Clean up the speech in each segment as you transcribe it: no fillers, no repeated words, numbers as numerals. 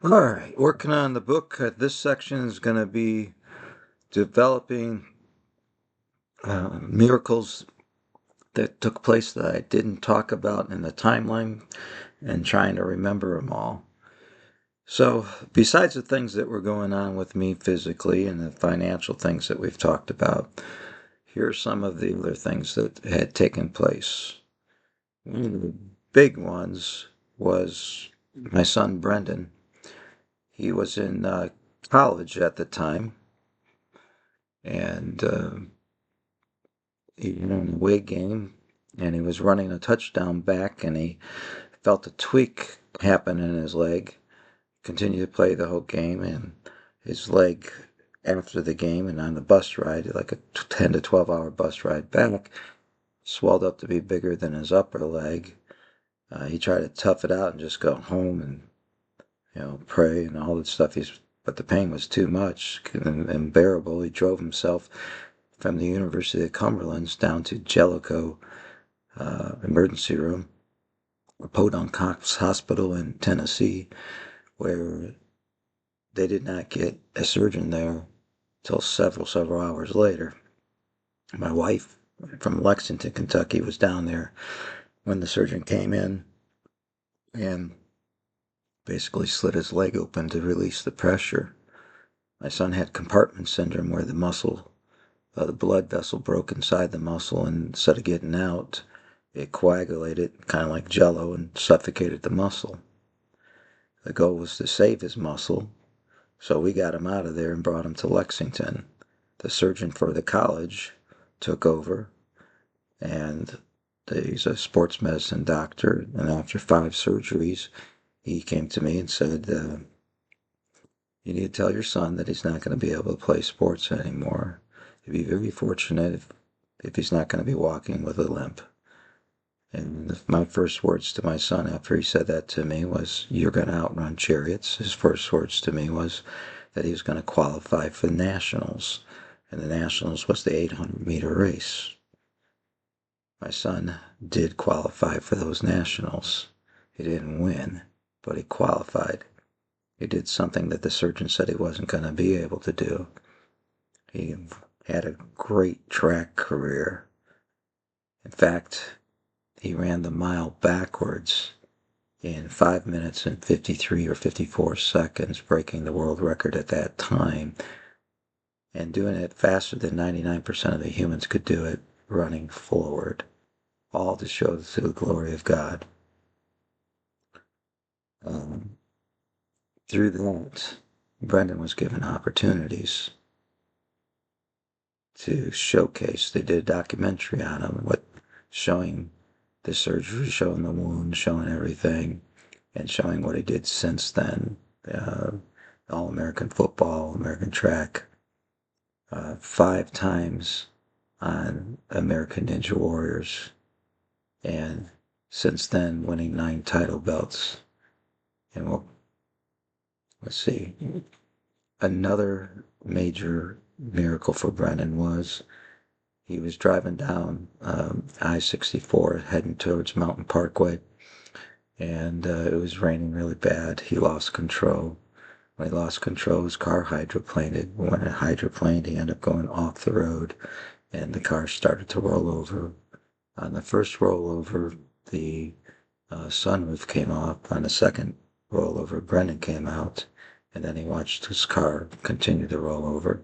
All right, working on the book. This section is going to be developing miracles that took place that I didn't talk about in the timeline and trying to remember them all. So, besides the things that were going on with me physically and the financial things that we've talked about, here are some of the other things that had taken place. One of the big ones was my son Brendan. He was in college at the time, and he won a away game, and he was running a touchdown back, and he felt a tweak happen in his leg. Continued to play the whole game, and his leg after the game and on the bus ride, like a 10 to 12 hour bus ride back, swelled up to be bigger than his upper leg. He tried to tough it out and just go home and pray and all that stuff. But the pain was too much and unbearable. He drove himself from the University of Cumberland's down to Jellicoe emergency room, or Podunk Cox Hospital in Tennessee, where they did not get a surgeon there till several hours later. My wife from Lexington, Kentucky, was down there when the surgeon came in and basically slit his leg open to release the pressure. My son had compartment syndrome, where the muscle, the blood vessel broke inside the muscle, and instead of getting out, it coagulated, kind of like jello, and suffocated the muscle. The goal was to save his muscle, so we got him out of there and brought him to Lexington. The surgeon for the college took over, and he's a sports medicine doctor, and after 5 surgeries, he came to me and said, you need to tell your son that he's not going to be able to play sports anymore. He'd be very fortunate if he's not going to be walking with a limp. And my first words to my son after he said that to me was, you're going to outrun chariots. His first words to me was that he was going to qualify for the Nationals. And the Nationals was the 800-meter race. My son did qualify for those Nationals. He didn't win, but he qualified. He did something that the surgeon said he wasn't going to be able to do. He had a great track career. In fact, he ran the mile backwards in 5 minutes and 53 or 54 seconds, breaking the world record at that time, and doing it faster than 99% of the humans could do it running forward, all to show the glory of God. Through that, Brendan was given opportunities to showcase. They did a documentary on him, showing the surgery, showing the wound, showing everything, and showing what he did since then. All-American football, American track, 5 times on American Ninja Warriors, and since then winning 9 title belts. And let's see, another major miracle for Brendan was he was driving down I-64 heading towards Mountain Parkway, and it was raining really bad. He lost control. When he lost control, his car hydroplaned. When it hydroplaned, he ended up going off the road, and the car started to roll over. On the first rollover, the sunroof came off. On the second rollover, Brendan came out, and then he watched his car continue to roll over.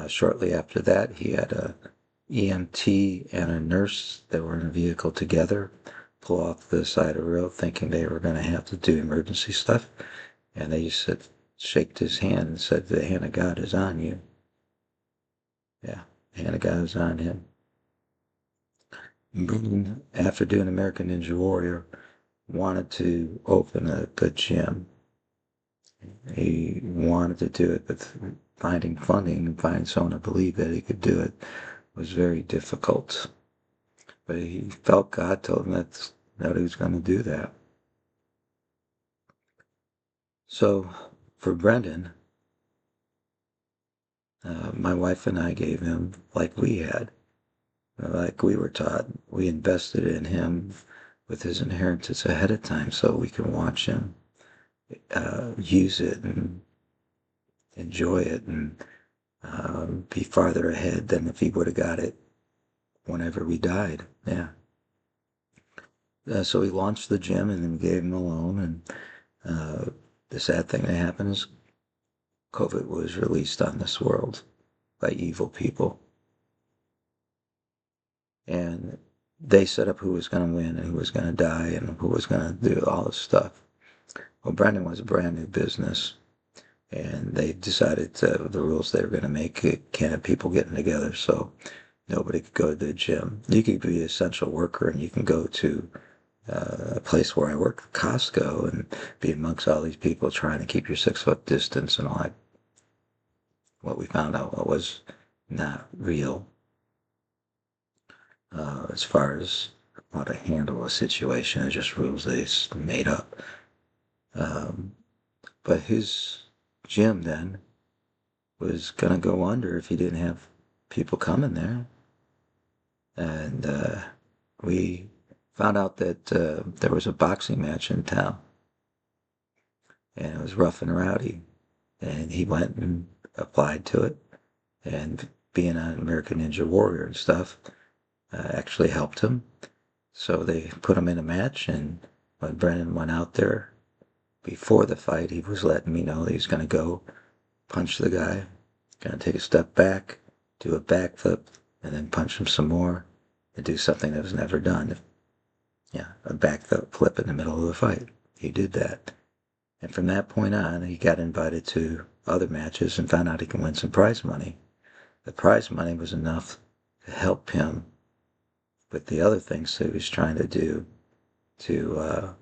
Shortly after that, he had a EMT and a nurse that were in a vehicle together pull off the side of the road, thinking they were going to have to do emergency stuff, and they just shaked his hand and said, the hand of God is on you. Yeah, the hand of God is on him. Brendan, after doing American Ninja Warrior, wanted to open a gym. He wanted to do it, but finding funding and finding someone to believe that he could do it was very difficult. But he felt God told him that he was going to do that. So for Brendan, my wife and I gave him, like we had, like we were taught. We invested in him with his inheritance ahead of time so we can watch him use it and enjoy it and be farther ahead than if he would have got it whenever we died. Yeah. So we launched the gym and then gave him a loan. And the sad thing that happened is COVID was released on this world by evil people. And they set up who was going to win and who was going to die and who was going to do all this stuff. Well, Brendan was a brand new business, and they decided the rules they were going to make can't have people getting together, so nobody could go to the gym. You could be an essential worker and you can go to a place where I work, Costco, and be amongst all these people trying to keep your 6 foot distance and all that. What we found out was not real as far as how to handle a situation. It's just rules they made up. But his gym then was going to go under if he didn't have people coming there. And we found out that there was a boxing match in town. And it was rough and rowdy. And he went and applied to it. And being an American Ninja Warrior and stuff actually helped him. So they put him in a match. And when Brendan went out there before the fight, he was letting me know that he was going to go punch the guy, going to take a step back, do a backflip, and then punch him some more and do something that was never done. Yeah, a backflip in the middle of the fight. He did that. And from that point on, he got invited to other matches and found out he can win some prize money. The prize money was enough to help him with the other things that he was trying to do to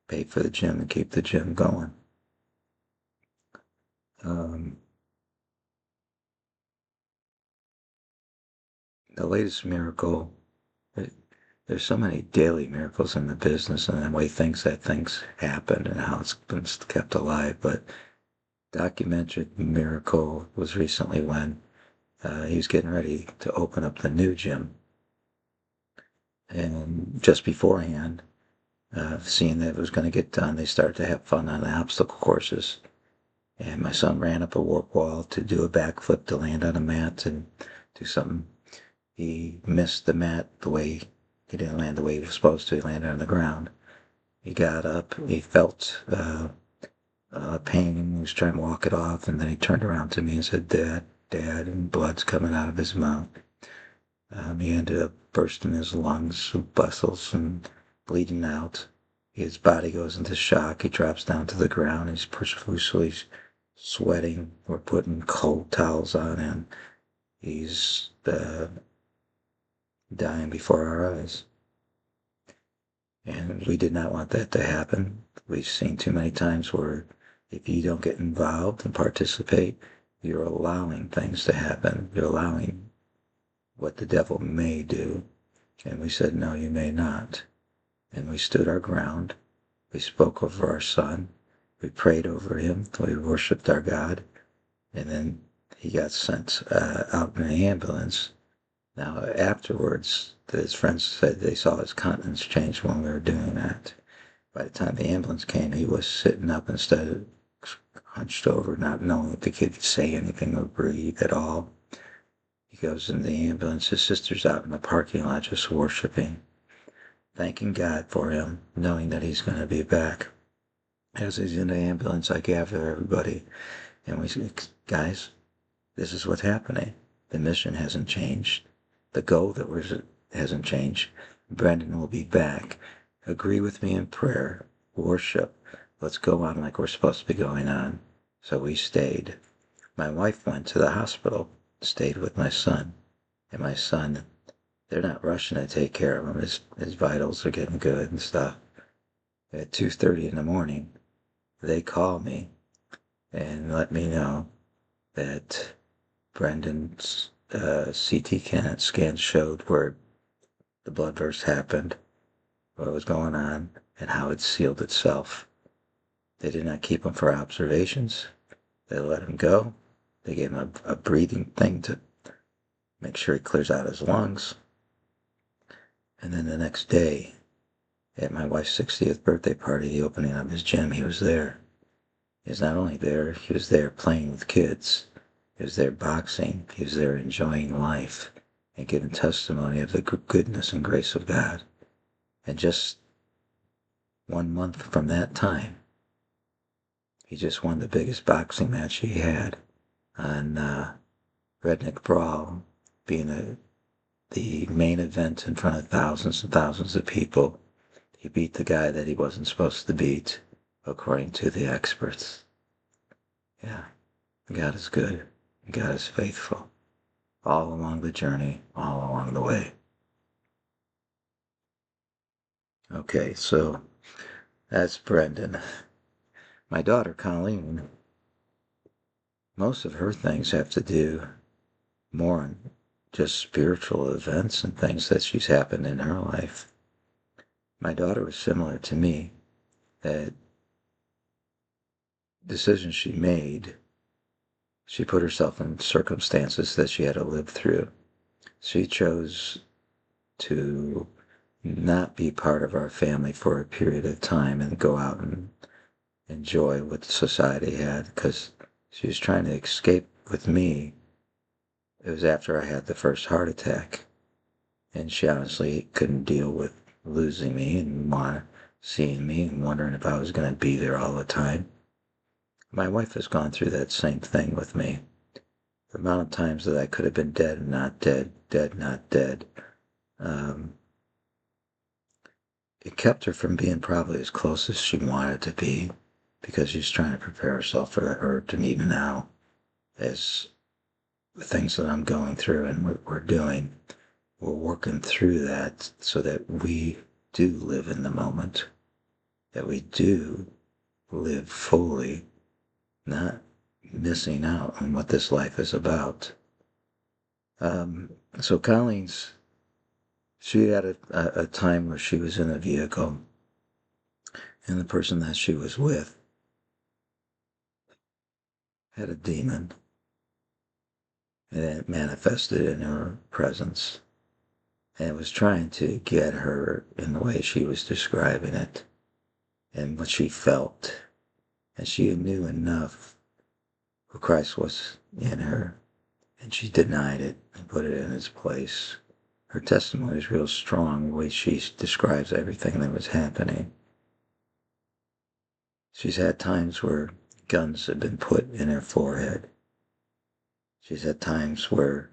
pay for the gym and keep the gym going. The latest miracle, there's so many daily miracles in the business and the way things happen and how it's been kept alive, but documented miracle was recently when he was getting ready to open up the new gym. And just beforehand, seeing that it was going to get done, they started to have fun on the obstacle courses. And my son ran up a warp wall to do a backflip to land on a mat and do something. He missed the mat he didn't land the way he was supposed to. He landed on the ground. He got up. He felt pain. He was trying to walk it off, and then he turned around to me and said, "Dad, Dad," and blood's coming out of his mouth. He ended up bursting his lungs with bustles and bleeding out. His body goes into shock. He drops down to the ground. He's profusely sweating. We're putting cold towels on him. He's dying before our eyes. And we did not want that to happen. We've seen too many times where if you don't get involved and participate, you're allowing things to happen. You're allowing what the devil may do. And we said, no, you may not. And we stood our ground. We spoke over our son. We prayed over him. We worshiped our God. And then he got sent out in an ambulance. Now, afterwards, his friends said they saw his countenance change when we were doing that. By the time the ambulance came, he was sitting up instead of hunched over, not knowing if the kid could say anything or breathe at all. He goes in the ambulance. His sister's out in the parking lot just worshiping, thanking God for him, knowing that he's going to be back. As he's in the ambulance, I gather everybody, and we say, guys, this is what's happening. The mission hasn't changed. The goal hasn't changed. Brendan will be back. Agree with me in prayer. Worship. Let's go on like we're supposed to be going on. So we stayed. My wife went to the hospital, stayed with my son. And my son, they're not rushing to take care of him. His vitals are getting good and stuff. At 2:30 in the morning, they call me and let me know that Brendan's CT scan showed where the blood burst happened, what was going on, and how it sealed itself. They did not keep him for observations. They let him go. They gave him a breathing thing to make sure he clears out his lungs. And then the next day, At my wife's 60th birthday party, the opening of his gym, he was there. He was not only there, he was there playing with kids. He was there boxing. He was there enjoying life and giving testimony of the goodness and grace of God. And just 1 month from that time, he just won the biggest boxing match he had on Redneck Brawl, being the main event in front of thousands and thousands of people. He beat the guy that he wasn't supposed to beat, according to the experts. Yeah, God is good. God is faithful. All along the journey, all along the way. Okay, so that's Brendan. My daughter, Colleen, most of her things have to do more on just spiritual events and things that she's happened in her life. My daughter was similar to me, that decisions she made, she put herself in circumstances that she had to live through. She chose to not be part of our family for a period of time and go out and enjoy what society had, because she was trying to escape with me. It was after I had the first heart attack, and she honestly couldn't deal with losing me and seeing me and wondering if I was going to be there all the time. My wife has gone through that same thing with me. The amount of times that I could have been dead and not dead, dead, not dead, it kept her from being probably as close as she wanted to be, because she's trying to prepare herself for the hurt. And even now, as the things that I'm going through and what we're doing, we're working through that so that we do live in the moment, that we do live fully, not missing out on what this life is about. So she had a time where she was in a vehicle, and the person that she was with had a demon, and it manifested in her presence, and it was trying to get her in the way she was describing it and what she felt. And she knew enough who Christ was in her, and she denied it and put it in its place. Her testimony is real strong, the way she describes everything that was happening. She's had times where guns have been put in her forehead. She's had times where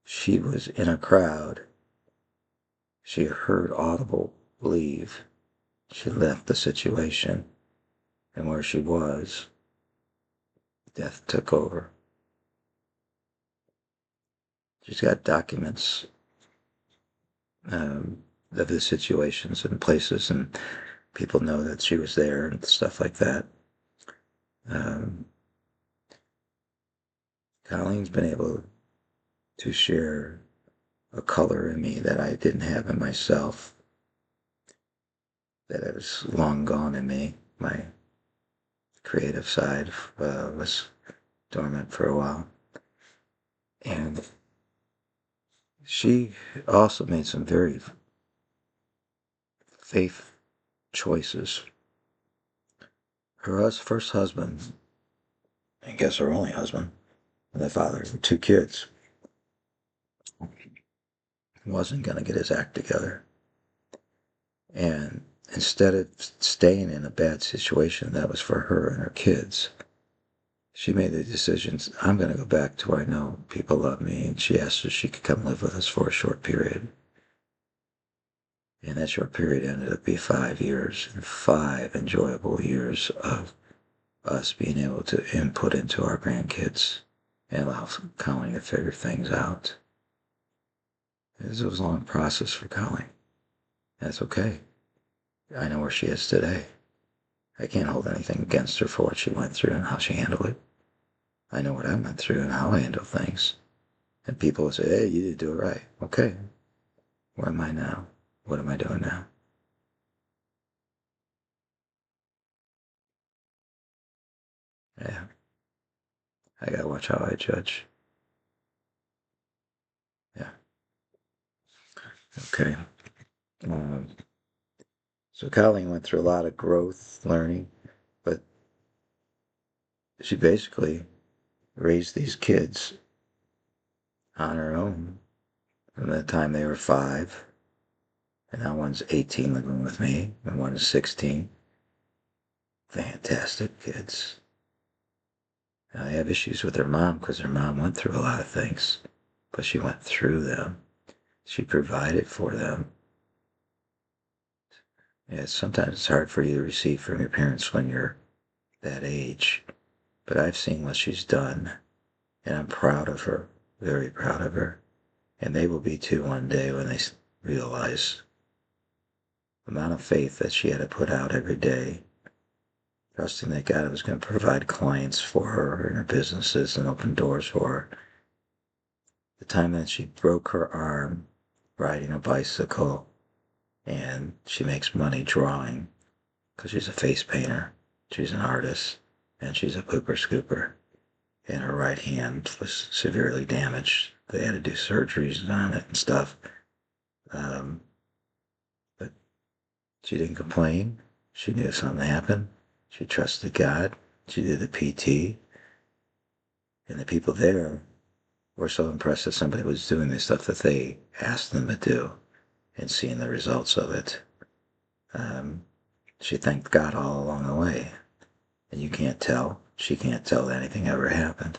she was in a crowd. She heard audible leave. She left the situation, and where she was, death took over. She's got documents of the situations and places, and people know that she was there and stuff like that. Colleen's been able to share a color in me that I didn't have in myself, that was long gone in me. My creative side was dormant for a while. And she also made some very faith choices. Her first husband, I guess her only husband, and the father of 2 kids, wasn't going to get his act together. And instead of staying in a bad situation that was for her and her kids, she made the decision, I'm going to go back to where I know people love me. And she asked if she could come live with us for a short period. And that short period ended up being 5 years, and 5 enjoyable years of us being able to input into our grandkids and allow Colleen to figure things out. It was a long process for Colleen. That's okay. I know where she is today. I can't hold anything against her for what she went through and how she handled it. I know what I went through and how I handle things. And people will say, hey, you didn't do it right. Okay. Where am I now? What am I doing now? Yeah. I gotta watch how I judge. Yeah. Okay. Um, So Colleen went through a lot of growth, learning, but she basically raised these kids on her own from the time they were 5. And now one's 18 living with me, and one is 16. Fantastic kids. I have issues with her mom because her mom went through a lot of things, but she went through them. She provided for them. Yeah, sometimes it's hard for you to receive from your parents when you're that age, but I've seen what she's done, and I'm proud of her, very proud of her. And they will be too one day when they realize the amount of faith that she had to put out every day, trusting that God was going to provide clients for her and her businesses and open doors for her. The time that she broke her arm riding a bicycle, and she makes money drawing because she's a face painter, she's an artist, and she's a pooper scooper. And her right hand was severely damaged. They had to do surgeries on it and stuff. But she didn't complain. She knew something happened. She trusted God. She did the PT. And the people there were so impressed that somebody was doing the stuff that they asked them to do and seeing the results of it. She thanked God all along the way. And you can't tell. She can't tell that anything ever happened.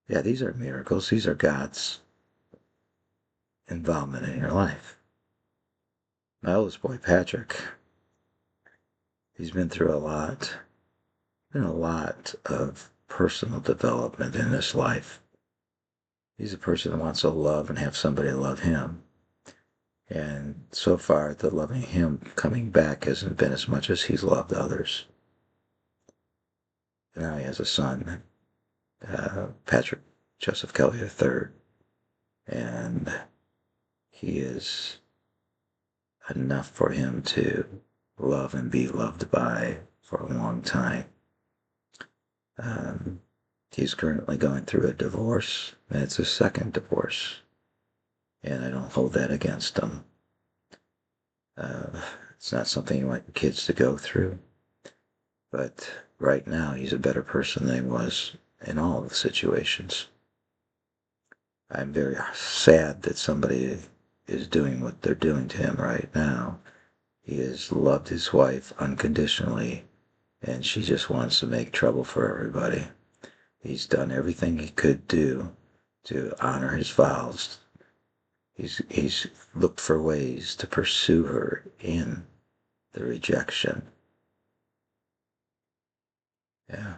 Yeah, these are miracles. These are God's involvement in your life. My oldest boy, Patrick, he's been through a lot. Been a lot of personal development in his life. He's a person that wants to love and have somebody love him. And so far, the loving him coming back hasn't been as much as he's loved others. And now he has a son, Patrick Joseph Kelly III. And he is enough for him to love and be loved by for a long time. He's currently going through a divorce, and it's his second divorce. And I don't hold that against him. It's not something you want your kids to go through. But right now, he's a better person than he was in all the situations. I'm very sad that somebody is doing what they're doing to him right now. He has loved his wife unconditionally, and she just wants to make trouble for everybody. He's done everything he could do to honor his vows. He's looked for ways to pursue her in the rejection. Yeah.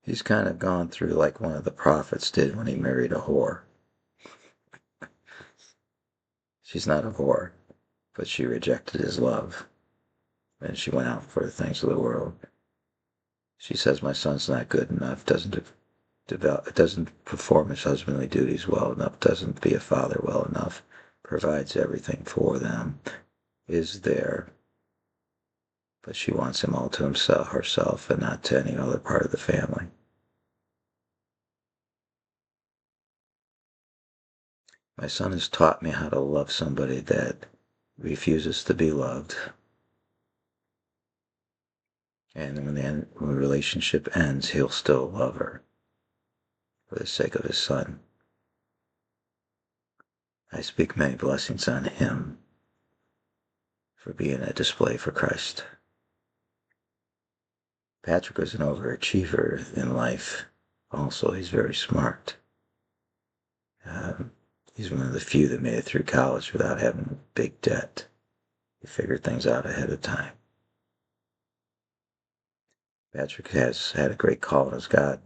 He's kind of gone through like one of the prophets did when he married a whore. She's not a whore, but she rejected his love, and she went out for the things of the world. She says, my son's not good enough, doesn't perform his husbandly duties well enough, doesn't be a father well enough, provides everything for them, is there, but she wants him all to herself and not to any other part of the family. My son has taught me how to love somebody that refuses to be loved. And when the relationship ends, he'll still love her for the sake of his son. I speak many blessings on him for being a display for Christ. Patrick was an overachiever in life. Also, he's very smart. He's one of the few that made it through college without having big debt. He figured things out ahead of time. Patrick has had a great call as God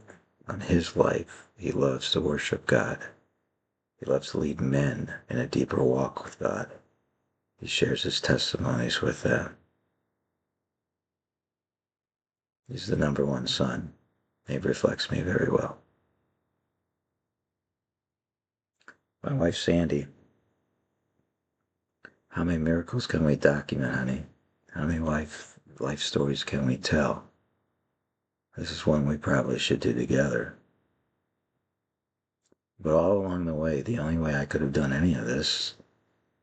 on his life. He loves to worship God. He loves to lead men in a deeper walk with God. He shares his testimonies with them. He's the number one son. He reflects me very well. My wife, Sandy. How many miracles can we document, honey? How many life stories can we tell? This is one we probably should do together. But all along the way, the only way I could have done any of this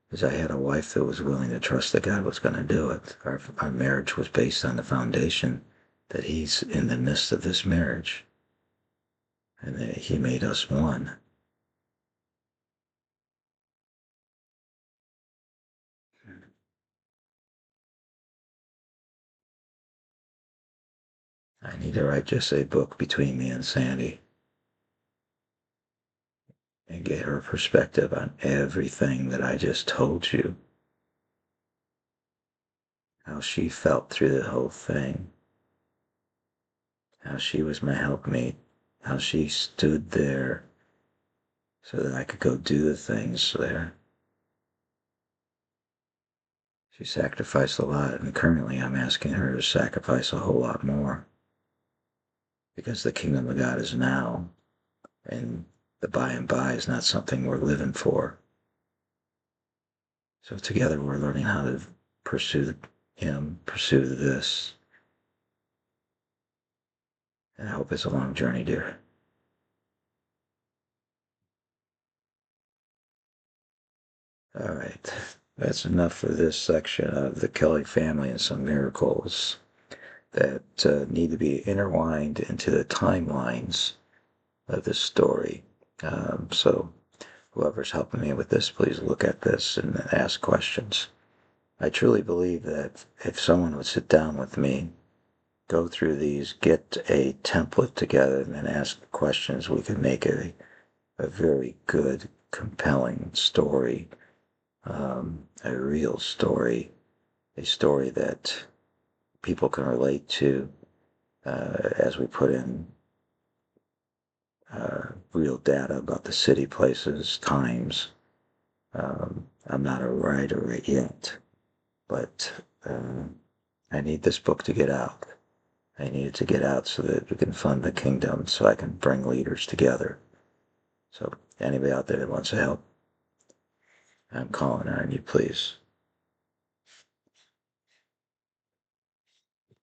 Because I had a wife that was willing to trust that God was going to do it. Our marriage was based on the foundation that He's in the midst of this marriage and that He made us one. I need to write just a book between me and Sandy and get her perspective on everything that I just told you. How she felt through the whole thing. How she was my helpmate. How she stood there so that I could go do the things there. She sacrificed a lot, and currently I'm asking her to sacrifice a whole lot more. Because the kingdom of God is now, and the by and by is not something we're living for. So together we're learning how to pursue Him, pursue this. And I hope it's a long journey, dear. All right, that's enough for this section of the Kelly family and some miracles that need to be intertwined into the timelines of this story. So whoever's helping me with this, please look at this and ask questions. I truly believe that if someone would sit down with me, go through these, get a template together, and then ask questions, we could make a very good, compelling story, a real story, a story that people can relate to as we put in real data about the city, places, times. I'm not a writer yet, but I need this book to get out. I need it to get out so that we can fund the kingdom, so I can bring leaders together. So anybody out there that wants to help, I'm calling on you, please.